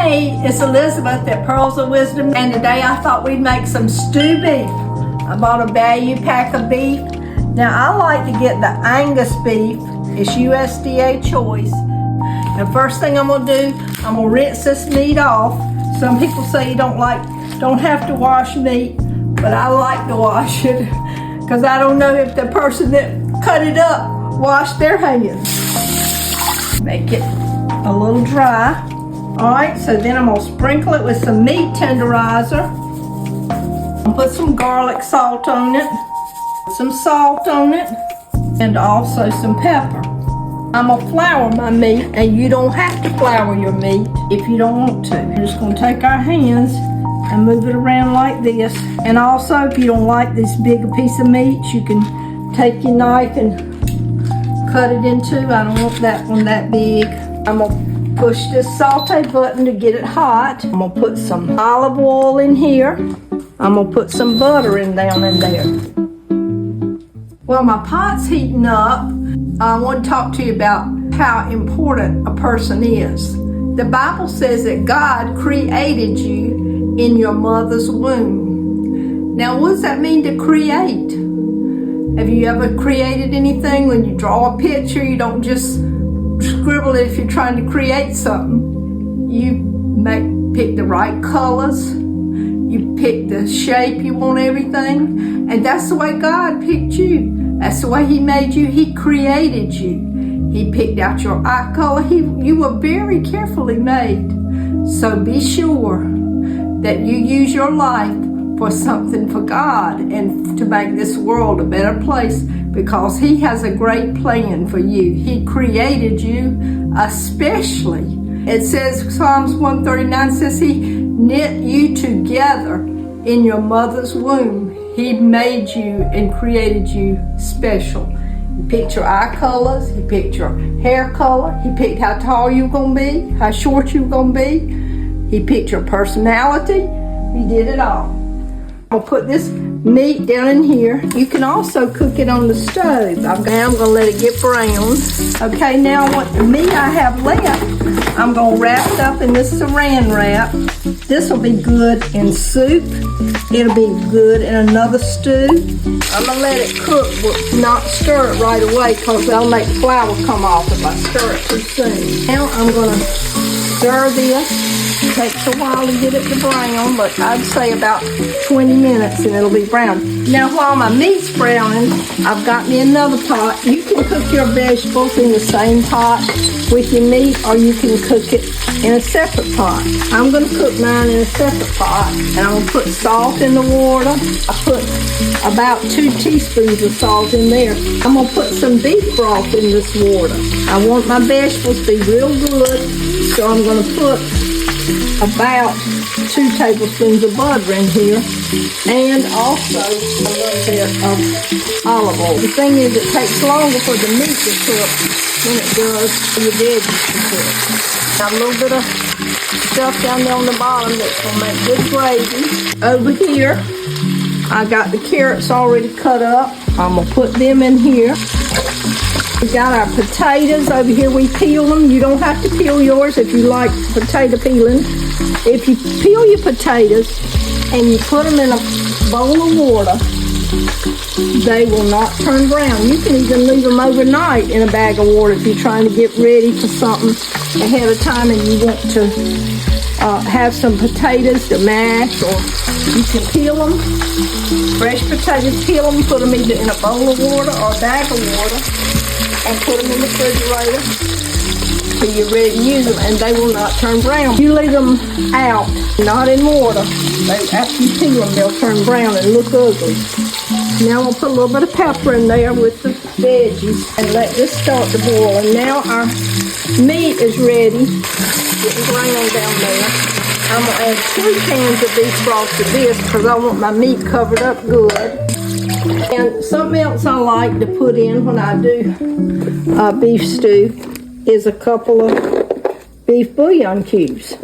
Hey, it's Elizabeth at Pearls of Wisdom, and today I thought we'd make some stew beef. I bought a value pack of beef. Now I like to get the Angus beef. It's USDA choice. The first thing I'm gonna do, I'm gonna rinse this meat off. Some people say you don't have to wash meat, but I like to wash it because I don't know if the person that cut it up washed their hands. Make it a little dry. All right, so then I'm gonna sprinkle it with some meat tenderizer. I'll put some garlic salt on it, some salt on it, and also some pepper. I'm gonna flour my meat, and you don't have to flour your meat if you don't want to. We're just gonna take our hands and move it around like this. And also, if you don't like this big a piece of meat, you can take your knife and cut it in two. I don't want that one that big. I'm gonna push this saute button to get it hot. I'm gonna put some olive oil in here. I'm gonna put some butter down in there. While my pot's heating up, I want to talk to you about how important a person is. The Bible says that God created you in your mother's womb. Now, what does that mean to create? Have you ever created anything? When you draw a picture, you don't just scribble it if you're trying to create something. You pick the right colors. You pick the shape you want everything. And that's the way God picked you. That's the way He made you. He created you. He picked out your eye color. You were very carefully made. So be sure that you use your life for something for God and to make this world a better place, because He has a great plan for you. He created you especially. It says, Psalms 139 says He knit you together in your mother's womb. He made you and created you special. He picked your eye colors. He picked your hair color. He picked how tall you're going to be, how short you're going to be. He picked your personality. He did it all. I'll put this meat down in here. You can also cook it on the stove. I'm going to let it get brown. Okay, now what the meat I have left, I'm going to wrap it up in this saran wrap. This will be good in soup. It'll be good in another stew. I'm going to let it cook, but not stir it right away, because that'll make flour come off if I stir it too soon. Now I'm going to stir this. It takes a while to get it to brown, but I'd say about 20 minutes and it'll be brown. Now while my meat's browning, I've got me another pot. You can cook your vegetables in the same pot with your meat, or you can cook it in a separate pot. I'm going to cook mine in a separate pot, and I'm going to put salt in the water. I put about 2 teaspoons of salt in there. I'm going to put some beef broth in this water. I want my vegetables to be real good, so I'm going to put about 2 tablespoons of butter in here, and also a little bit of olive oil. The thing is, it takes longer for the meat to cook than it does for your veggies to cook. Got a little bit of stuff down there on the bottom that's going to make good gravy. Over here, I got the carrots already cut up. I'm going to put them in here. We got our potatoes over here. We peel them. You don't have to peel yours if you like potato peeling. If you peel your potatoes and you put them in a bowl of water, they will not turn brown. You can even leave them overnight in a bag of water if you're trying to get ready for something ahead of time and you want to have some potatoes to mash, or you can peel them. Fresh potatoes, peel them, put them either in a bowl of water or a bag of water, and put them in the refrigerator till you're ready to use them, and they will not turn brown. You leave them out, not in water. After you peel them, they'll turn brown and look ugly. Now I'll put a little bit of pepper in there with the veggies and let this start to boil. And now our meat is ready. Getting brown down there. I'm going to add 2 cans of beef broth to this because I want my meat covered up good. And something else I like to put in when I do beef stew is a couple of beef bouillon cubes.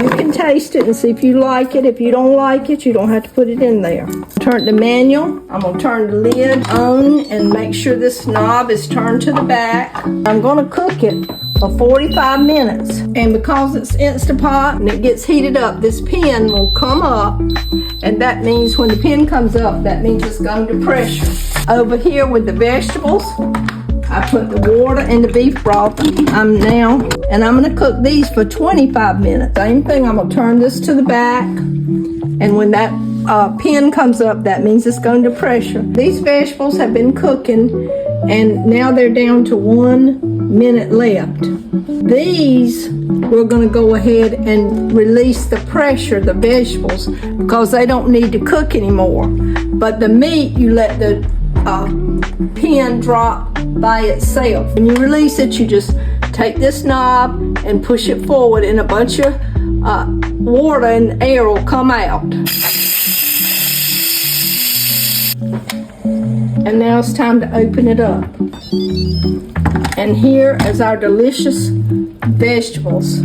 You can taste it and see if you like it. If you don't like it, you don't have to put it in there. Turn the manual. I'm going to turn the lid on and make sure this knob is turned to the back. I'm going to cook it for 45 minutes. And because it's Instapot and it gets heated up, this pin will come up. And that means when the pin comes up, that means it's going to pressure. Over here with the vegetables, I put the water and the beef broth. I'm going to cook these for 25 minutes. Same thing, I'm going to turn this to the back. And when that pin comes up, that means it's going to pressure. These vegetables have been cooking and now they're down to 1 minute left. These, we're going to go ahead and release the pressure, the vegetables, because they don't need to cook anymore. But the meat, you let the pin drop by itself. When you release it, you just take this knob and push it forward and a bunch of water and air will come out. And now it's time to open it up. And here is our delicious vegetables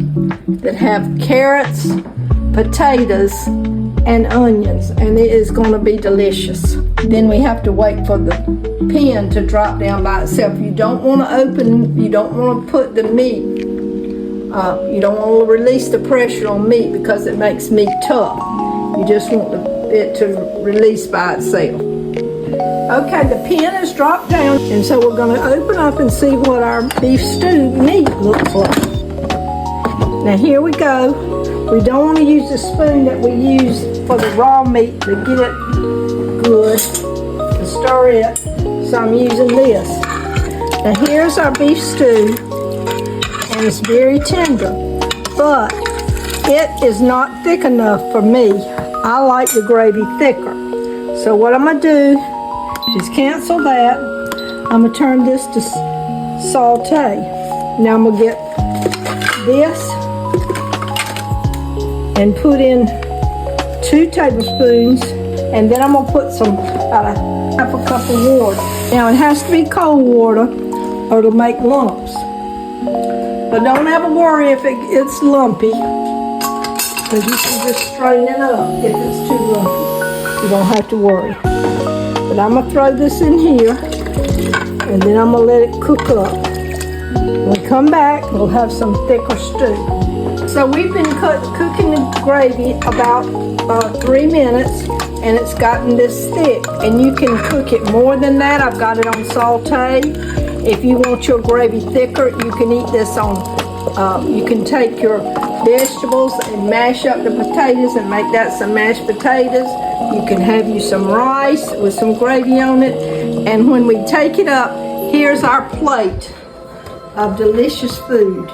that have carrots, potatoes, and onions, and it is going to be delicious. Then we have to wait for the pin to drop down by itself. You don't want to you don't want to put the meat, you don't want to release the pressure on meat because it makes meat tough. You just want it to release by itself. Okay, the pin has dropped down, and so we're going to open up and see what our beef stew meat looks like. Now here we go. We don't want to use the spoon that we use for the raw meat to get it good, to stir it, so I'm using this. Now here's our beef stew, and it's very tender, but it is not thick enough for me. I like the gravy thicker. So what I'm going to do is cancel that. I'm going to turn this to saute. Now I'm going to get this and put in 2 tablespoons, and then I'm going to put about half a cup of water. Now it has to be cold water or it'll make lumps. But don't ever worry if it's lumpy, because you can just strain it up if it's too lumpy. You don't have to worry. But I'm going to throw this in here, and then I'm going to let it cook up. When we come back, we'll have some thicker stew. So we've been cooking the gravy about 3 minutes, and it's gotten this thick. And you can cook it more than that. I've got it on saute. If you want your gravy thicker, you can eat this on, you can take your vegetables and mash up the potatoes and make that some mashed potatoes. You can have you some rice with some gravy on it. And when we take it up, here's our plate of delicious food.